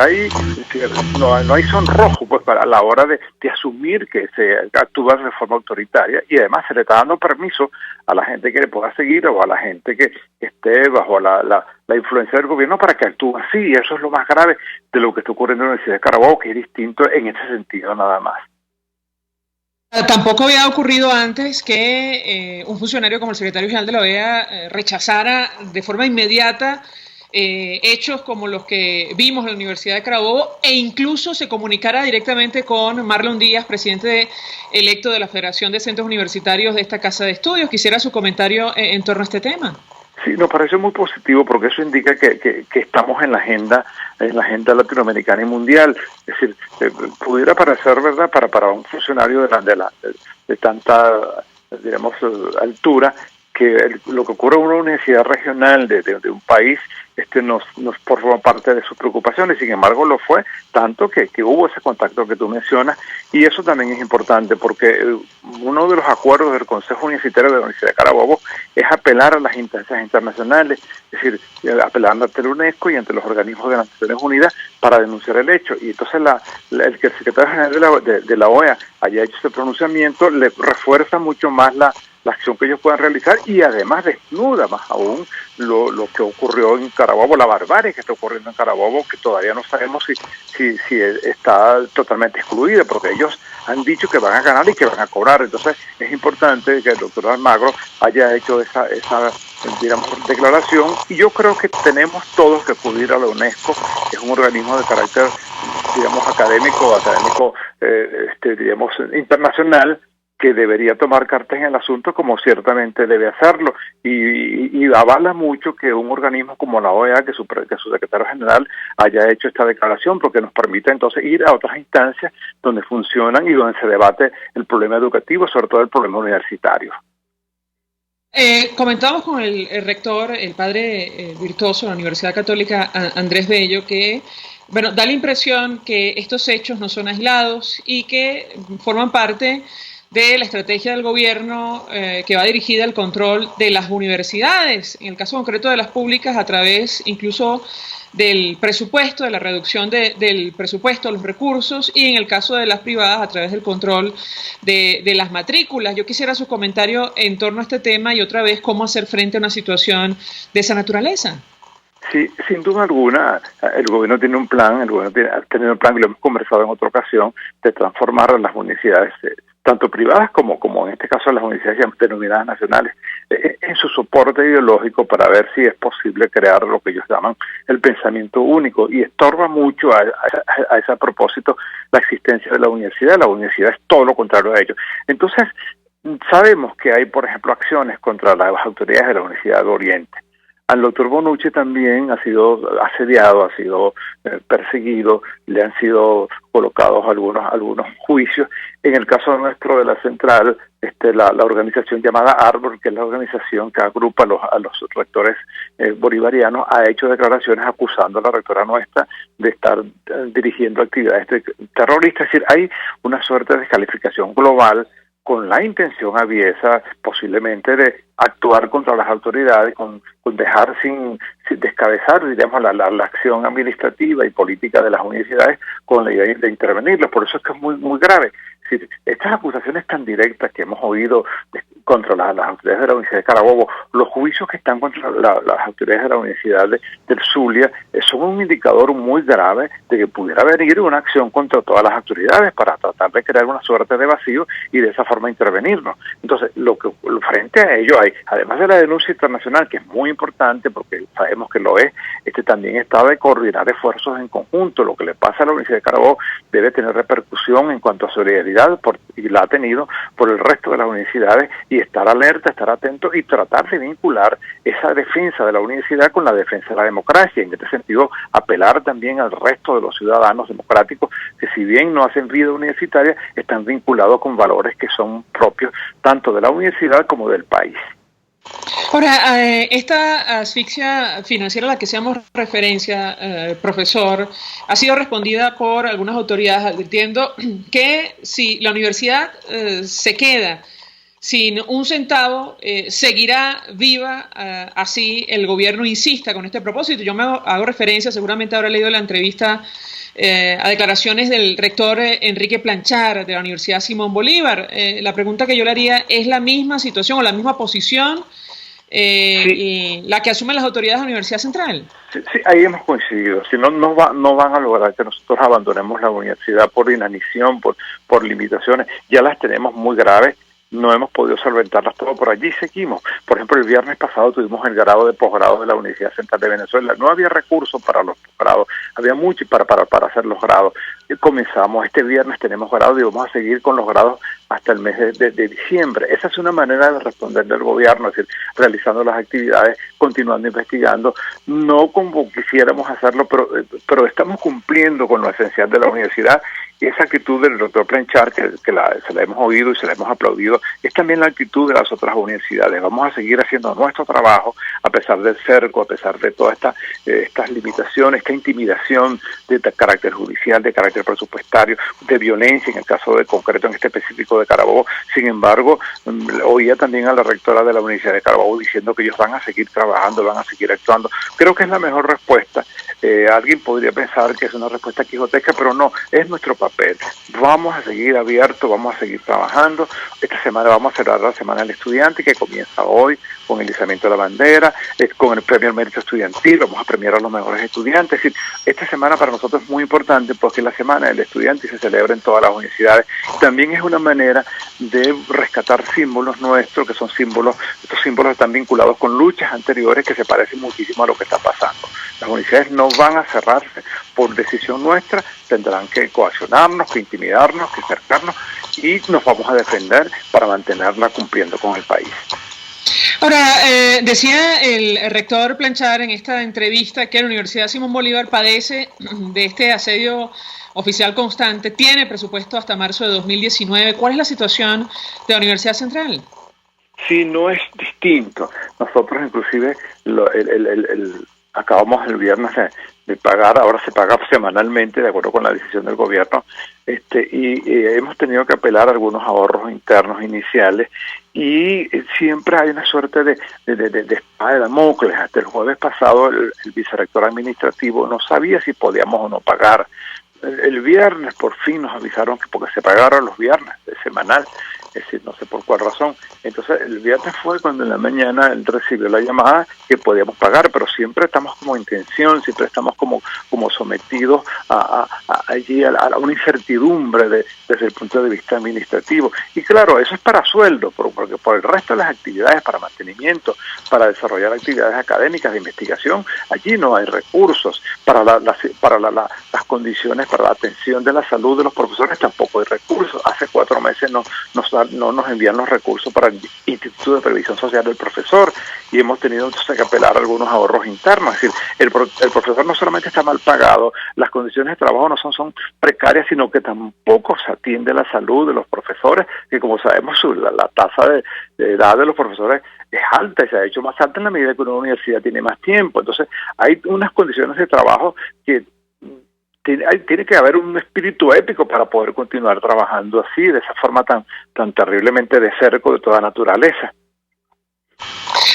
no hay sonrojo pues a la hora de asumir que se actúa de forma autoritaria, y además se le está dando permiso a la gente que le pueda seguir o a la gente que esté bajo la influencia del gobierno para que actúe así, y eso es lo más grave de lo que está ocurriendo en la Universidad de Carabobo, que es distinto en ese sentido nada más. Tampoco había ocurrido antes que un funcionario como el secretario general de la OEA rechazara de forma inmediata hechos como los que vimos en la Universidad de Carabobo, e incluso se comunicara directamente con Marlon Díaz, presidente electo de la Federación de Centros Universitarios de esta Casa de Estudios. Quisiera su comentario en torno a este tema. Sí, nos parece muy positivo porque eso indica que estamos en la agenda latinoamericana y mundial. Es decir, pudiera parecer, ¿verdad?, para un funcionario de tanta, digamos, altura, que lo que ocurre en una universidad regional de un país nos forma parte de sus preocupaciones. Sin embargo, lo fue tanto que hubo ese contacto que tú mencionas, y eso también es importante porque uno de los acuerdos del Consejo Universitario de la Universidad de Carabobo es apelar a las instancias internacionales, es decir, apelar ante la UNESCO y ante los organismos de las Naciones Unidas para denunciar el hecho. Y entonces el que el secretario general de la OEA haya hecho ese pronunciamiento le refuerza mucho más la acción que ellos puedan realizar, y además desnuda más aún lo que ocurrió en Carabobo, la barbarie que está ocurriendo en Carabobo, que todavía no sabemos si está totalmente excluida, porque ellos han dicho que van a ganar y que van a cobrar. Entonces es importante que el doctor Almagro haya hecho esa digamos, declaración, y yo creo que tenemos todos que acudir a la UNESCO, que es un organismo de carácter, digamos, académico, digamos, internacional, que debería tomar cartas en el asunto, como ciertamente debe hacerlo, y avala mucho que un organismo como la OEA, que su secretario general haya hecho esta declaración, porque nos permite entonces ir a otras instancias donde funcionan y donde se debate el problema educativo, sobre todo el problema universitario. Comentábamos con el rector, el padre virtuoso de la Universidad Católica, Andrés Bello, que bueno, da la impresión que estos hechos no son aislados y que forman parte de la estrategia del gobierno que va dirigida al control de las universidades, en el caso concreto de las públicas, a través incluso del presupuesto, de la reducción del presupuesto, los recursos, y en el caso de las privadas a través del control de las matrículas. Yo quisiera su comentario en torno a este tema y otra vez cómo hacer frente a una situación de esa naturaleza. Sí, sin duda alguna, el gobierno tiene un plan, ha tenido un plan, y lo hemos conversado en otra ocasión, de transformar a las universidades, tanto privadas como en este caso las universidades denominadas nacionales, en su soporte ideológico para ver si es posible crear lo que ellos llaman el pensamiento único, y estorba mucho a ese propósito la existencia de la universidad. La universidad es todo lo contrario a ello. Entonces, sabemos que hay, por ejemplo, acciones contra las autoridades de la Universidad de Oriente. Al doctor Bonucci también ha sido asediado, ha sido perseguido, le han sido colocados algunos juicios. En el caso nuestro de la central, la organización llamada Arbor, que es la organización que agrupa a los rectores bolivarianos, ha hecho declaraciones acusando a la rectora nuestra de estar dirigiendo actividades terroristas. Es decir, hay una suerte de descalificación global con la intención aviesa posiblemente de actuar contra las autoridades, con dejar sin descabezar, digamos, la acción administrativa y política de las universidades con la idea de intervenirlos. Por eso es que es muy, muy grave. Es decir, estas acusaciones tan directas que hemos oído contra las autoridades de la Universidad de Carabobo, los juicios que están contra las autoridades de la Universidad del Zulia, son un indicador muy grave de que pudiera venir una acción contra todas las autoridades para tratar de crear una suerte de vacío y de esa forma intervenirnos. Entonces, frente a ello hay, además de la denuncia internacional, que es muy importante porque sabemos que lo es, también está de coordinar esfuerzos en conjunto. Lo que le pasa a la Universidad de Carabobo debe tener repercusión en cuanto a solidaridad, y la ha tenido por el resto de las universidades, y estar alerta, estar atento y tratar de vincular esa defensa de la universidad con la defensa de la democracia. En este sentido, apelar también al resto de los ciudadanos democráticos que, si bien no hacen vida universitaria, están vinculados con valores que son propios tanto de la universidad como del país. Ahora, esta asfixia financiera a la que hacemos referencia, profesor, ha sido respondida por algunas autoridades advirtiendo que si la universidad se queda sin un centavo, seguirá viva, así el gobierno insista con este propósito. Yo me hago referencia, seguramente habrá leído la entrevista a declaraciones del rector Enrique Planchar de la Universidad Simón Bolívar. La pregunta que yo le haría, ¿es la misma situación o la misma posición la que asumen las autoridades de la Universidad Central? Sí, ahí hemos coincidido. Si no van a lograr que nosotros abandonemos la universidad por inanición, por limitaciones. Ya las tenemos muy graves. No hemos podido solventarlas todo, por allí seguimos. Por ejemplo, el viernes pasado tuvimos el grado de posgrado de la Universidad Central de Venezuela. No había recursos para los posgrados, había mucho para hacer los grados. Comenzamos este viernes, tenemos grados y vamos a seguir con los grados hasta el mes de diciembre. Esa es una manera de responder del gobierno, es decir, realizando las actividades, continuando investigando, no como quisiéramos hacerlo, pero estamos cumpliendo con lo esencial de la universidad. Y esa actitud del doctor Planchar, que se la hemos oído y se la hemos aplaudido, es también la actitud de las otras universidades. Vamos a seguir haciendo nuestro trabajo a pesar del cerco, a pesar de todas estas limitaciones, esta intimidación de carácter judicial, de carácter presupuestario, de violencia, en el caso de concreto, en este específico de Carabobo. Sin embargo, oía también a la rectora de la Universidad de Carabobo diciendo que ellos van a seguir trabajando, van a seguir actuando. Creo que es la mejor respuesta. Alguien podría pensar que es una respuesta quijotesca, pero no, es nuestro papel. Vamos a seguir abiertos, vamos a seguir trabajando. Esta semana vamos a cerrar la Semana del Estudiante, que comienza hoy con el izamiento de la bandera, con el premio al mérito estudiantil. Vamos a premiar a los mejores estudiantes. Es decir, esta semana para nosotros es muy importante porque es la Semana del Estudiante y se celebra en todas las universidades. También es una manera de rescatar símbolos nuestros, que son símbolos, estos símbolos están vinculados con luchas anteriores que se parecen muchísimo a lo que está pasando. Las universidades no van a cerrarse por decisión nuestra, tendrán que coaccionarnos, que intimidarnos, que cercarnos, y nos vamos a defender para mantenerla cumpliendo con el país. Ahora, decía el rector Planchar en esta entrevista que la Universidad Simón Bolívar padece de este asedio oficial constante, tiene presupuesto hasta marzo de 2019. ¿Cuál es la situación de la Universidad Central? Sí, no es distinto. Nosotros inclusive acabamos el viernes de pagar, ahora se paga semanalmente de acuerdo con la decisión del gobierno, y hemos tenido que apelar a algunos ahorros internos iniciales, y siempre hay una suerte de espada de Damocles. Hasta el jueves pasado el vicerrector administrativo no sabía si podíamos o no pagar. El viernes por fin nos avisaron que porque se pagaron los viernes de semanal, es decir, no sé por cuál razón. Entonces el viernes fue cuando en la mañana él recibió la llamada que podíamos pagar, pero siempre estamos como en tensión, siempre estamos como sometidos allí a una incertidumbre desde el punto de vista administrativo. Y claro, eso es para sueldo, porque por el resto de las actividades, para mantenimiento, para desarrollar actividades académicas de investigación, allí no hay recursos. Para las condiciones, para la atención de la salud de los profesores tampoco hay recursos. Hace 4 meses no nos envían los recursos para el Instituto de Previsión Social del profesor, y hemos tenido entonces que apelar a algunos ahorros internos. Es decir, el profesor no solamente está mal pagado, las condiciones de trabajo no son precarias, sino que tampoco se atiende la salud de los profesores, que como sabemos la tasa de edad de los profesores es alta, y se ha hecho más alta en la medida que una universidad tiene más tiempo. Entonces hay unas condiciones de trabajo que tiene que haber un espíritu épico para poder continuar trabajando así, de esa forma tan terriblemente de cerco de toda naturaleza.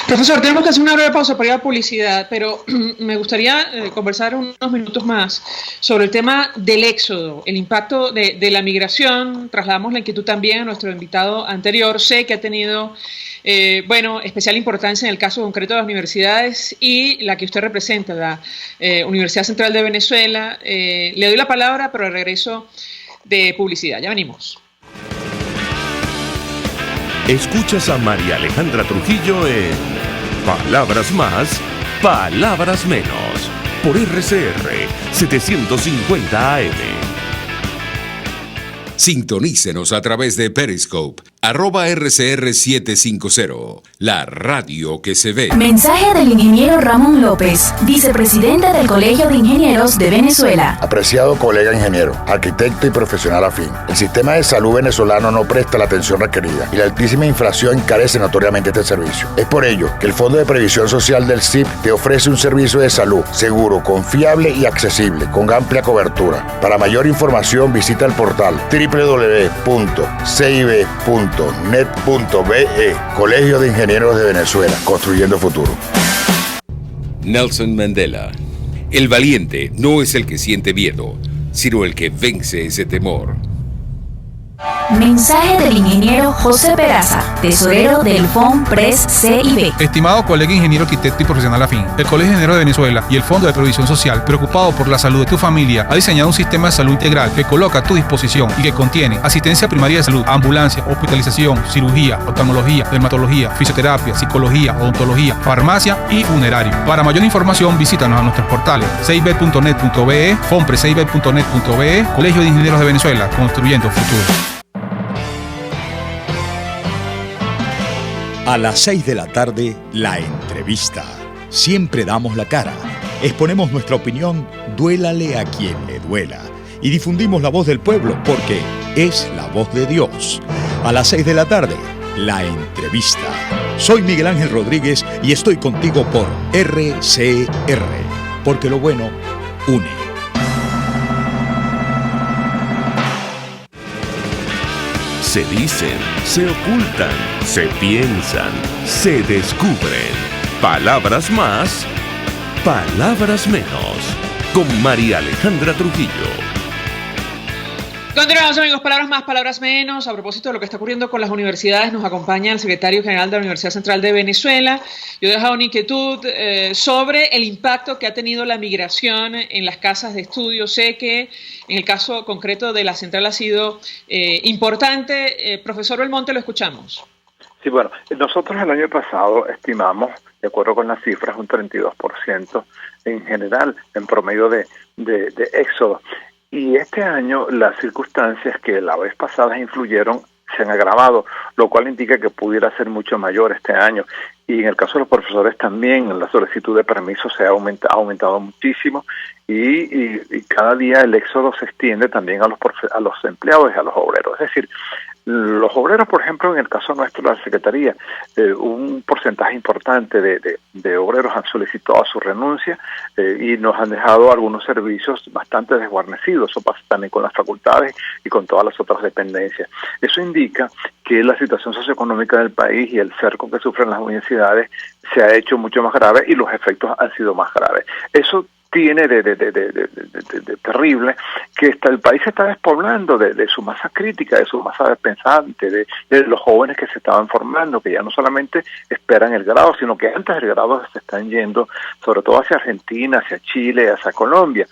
Profesor, tenemos que hacer una breve pausa para ir a publicidad, pero me gustaría conversar unos minutos más sobre el tema del éxodo, el impacto de la migración. Trasladamos la inquietud también a nuestro invitado anterior. Sé que ha tenido especial importancia en el caso concreto de las universidades y la que usted representa, la Universidad Central de Venezuela. Le doy la palabra, pero regreso de publicidad. Ya venimos. Escuchas a María Alejandra Trujillo en Palabras Más, Palabras Menos, por RCR 750 AM. Sintonícenos a través de Periscope, @RCR750, la radio que se ve. Mensaje del ingeniero Ramón López, vicepresidente del Colegio de Ingenieros de Venezuela. Apreciado colega ingeniero, arquitecto y profesional afín, el sistema de salud venezolano no presta la atención requerida y la altísima inflación encarece notoriamente este servicio. Es por ello que el Fondo de Previsión Social del CIP te ofrece un servicio de salud seguro, confiable y accesible, con amplia cobertura. Para mayor información visita el portal www.cib.net.be. Colegio de Ingenieros de Venezuela, construyendo futuro. Nelson Mandela. El valiente no es el que siente miedo, sino el que vence ese temor. Mensaje del ingeniero José Peraza, tesorero del FONPRES CIB. Estimado colega ingeniero, arquitecto y profesional afín, el Colegio de Ingenieros de Venezuela y el Fondo de Previsión Social, preocupado por la salud de tu familia, ha diseñado un sistema de salud integral que coloca a tu disposición y que contiene asistencia primaria de salud, ambulancia, hospitalización, cirugía, oftalmología, dermatología, fisioterapia, psicología, odontología, farmacia y funerario. Para mayor información, visítanos a nuestros portales cib.net.be, fonprescib.net.be, Colegio de Ingenieros de Venezuela, construyendo futuro. A las 6 de la tarde, la entrevista. Siempre damos la cara. Exponemos nuestra opinión, duélale a quien le duela. Y difundimos la voz del pueblo porque es la voz de Dios. A las 6 de la tarde, la entrevista. Soy Miguel Ángel Rodríguez y estoy contigo por RCR. Porque lo bueno une. Se dicen, se ocultan, se piensan, se descubren. Palabras más, palabras menos. Con María Alejandra Trujillo. Continuamos, amigos. Palabras más, palabras menos. A propósito de lo que está ocurriendo con las universidades, nos acompaña el secretario general de la Universidad Central de Venezuela. Yo he dejado una inquietud sobre el impacto que ha tenido la migración en las casas de estudio. Sé que en el caso concreto de la central ha sido importante. Profesor Belmonte, lo escuchamos. Sí, bueno, nosotros el año pasado estimamos, de acuerdo con las cifras, un 32% en general, en promedio de éxodo. Y este año las circunstancias que la vez pasada influyeron se han agravado, lo cual indica que pudiera ser mucho mayor este año. Y en el caso de los profesores también, la solicitud de permiso se ha aumentado muchísimo y cada día el éxodo se extiende también a los empleados y a los obreros. Es decir, los obreros, por ejemplo, en el caso nuestro, la Secretaría, un porcentaje importante de obreros han solicitado su renuncia y nos han dejado algunos servicios bastante desguarnecidos. Eso pasa también con las facultades y con todas las otras dependencias. Eso indica que la situación socioeconómica del país y el cerco que sufren las universidades se ha hecho mucho más grave y los efectos han sido más graves. Eso tiene de terrible que el país se está despoblando de su masa crítica, de su masa pensante, de los jóvenes que se estaban formando, que ya no solamente esperan el grado, sino que antes del grado se están yendo, sobre todo hacia Argentina, hacia Chile, hacia Colombia.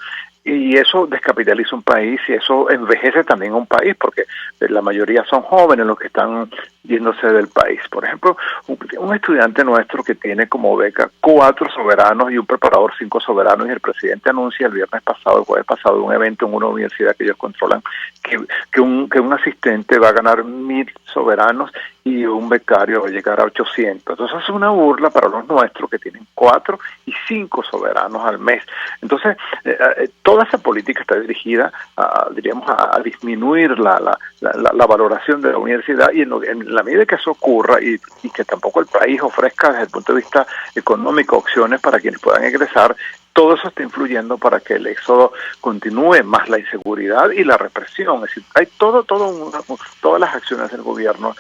Y eso descapitaliza un país y eso envejece también a un país, porque la mayoría son jóvenes los que están yéndose del país. Por ejemplo, un estudiante nuestro que tiene como beca 4 soberanos y un preparador 5 soberanos, y el presidente anuncia el jueves pasado, en un evento en una universidad que ellos controlan, que un asistente va a ganar 1.000 soberanos y un becario va a llegar a 800. Entonces es una burla para los nuestros que tienen 4 y 5 soberanos al mes. Entonces, toda esa política está dirigida a disminuir la valoración de la universidad, y en la medida que eso ocurra y que tampoco el país ofrezca desde el punto de vista económico opciones para quienes puedan egresar, todo eso está influyendo para que el éxodo continúe, más la inseguridad y la represión. Es decir, hay todas las acciones del gobierno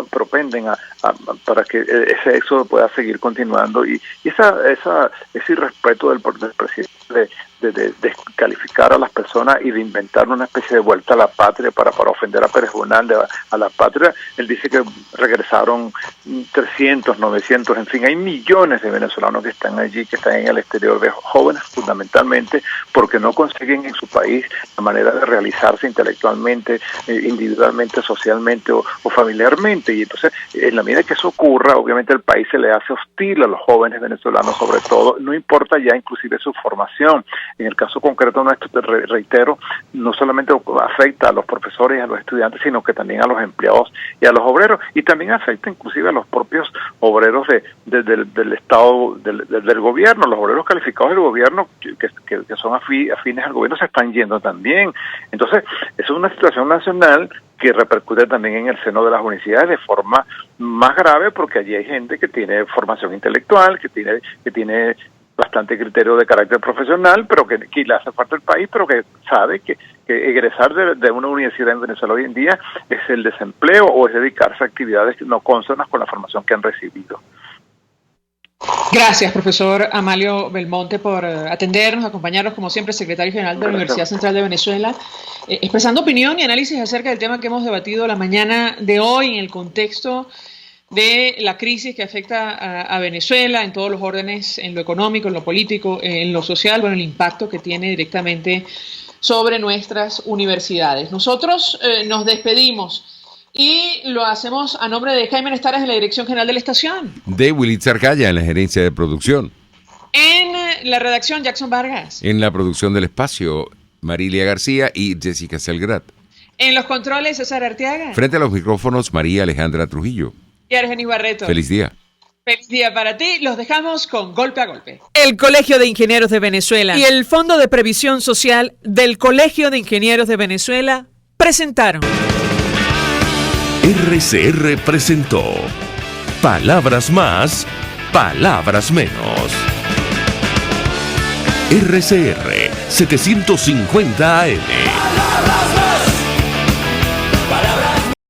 propenden para que ese éxodo pueda seguir continuando, y ese irrespeto del presidente de descalificar a las personas y de inventar una especie de vuelta a la patria para ofender a Pérez Bonal a la patria. Él dice que regresaron 300, 900, en fin, hay millones de venezolanos que están allí, que están en el exterior, de jóvenes fundamentalmente, porque no consiguen en su país la manera de realizarse intelectualmente, individualmente, socialmente o familiarmente. Y entonces, en la medida que eso ocurra, obviamente el país se le hace hostil a los jóvenes venezolanos, sobre todo, no importa ya inclusive su formación. En el caso concreto nuestro, reitero, no solamente afecta a los profesores y a los estudiantes, sino que también a los empleados y a los obreros, y también afecta inclusive a los propios obreros del Estado, del gobierno. Los obreros calificados del gobierno que son afines al gobierno se están yendo también. Entonces, es una situación nacional que repercute también en el seno de las universidades de forma más grave, porque allí hay gente que tiene formación intelectual, que tiene bastante criterio de carácter profesional, pero que le hace falta el país, pero que sabe que egresar de una universidad en Venezuela hoy en día es el desempleo o es dedicarse a actividades no cónsonas con la formación que han recibido. Gracias, profesor Amalio Belmonte, por atendernos, acompañarnos, como siempre, secretario general de la Universidad Central de Venezuela, expresando opinión y análisis acerca del tema que hemos debatido la mañana de hoy en el contexto de la crisis que afecta a Venezuela en todos los órdenes, en lo económico, en lo político, en lo social, bueno, el impacto que tiene directamente sobre nuestras universidades. Nosotros nos despedimos y lo hacemos a nombre de Jaime Estaras en la Dirección General de la Estación. De Wilitz Arcaya en la gerencia de producción. En la redacción, Jackson Vargas. En la producción del espacio, Marilia García y Jessica Selgrat. En los controles, César Arteaga. Frente a los micrófonos, María Alejandra Trujillo. Y Argenis Barreto. Feliz día. Feliz día para ti. Los dejamos con Golpe a Golpe. El Colegio de Ingenieros de Venezuela y el Fondo de Previsión Social del Colegio de Ingenieros de Venezuela presentaron. RCR presentó Palabras Más, Palabras Menos. RCR 750 AM.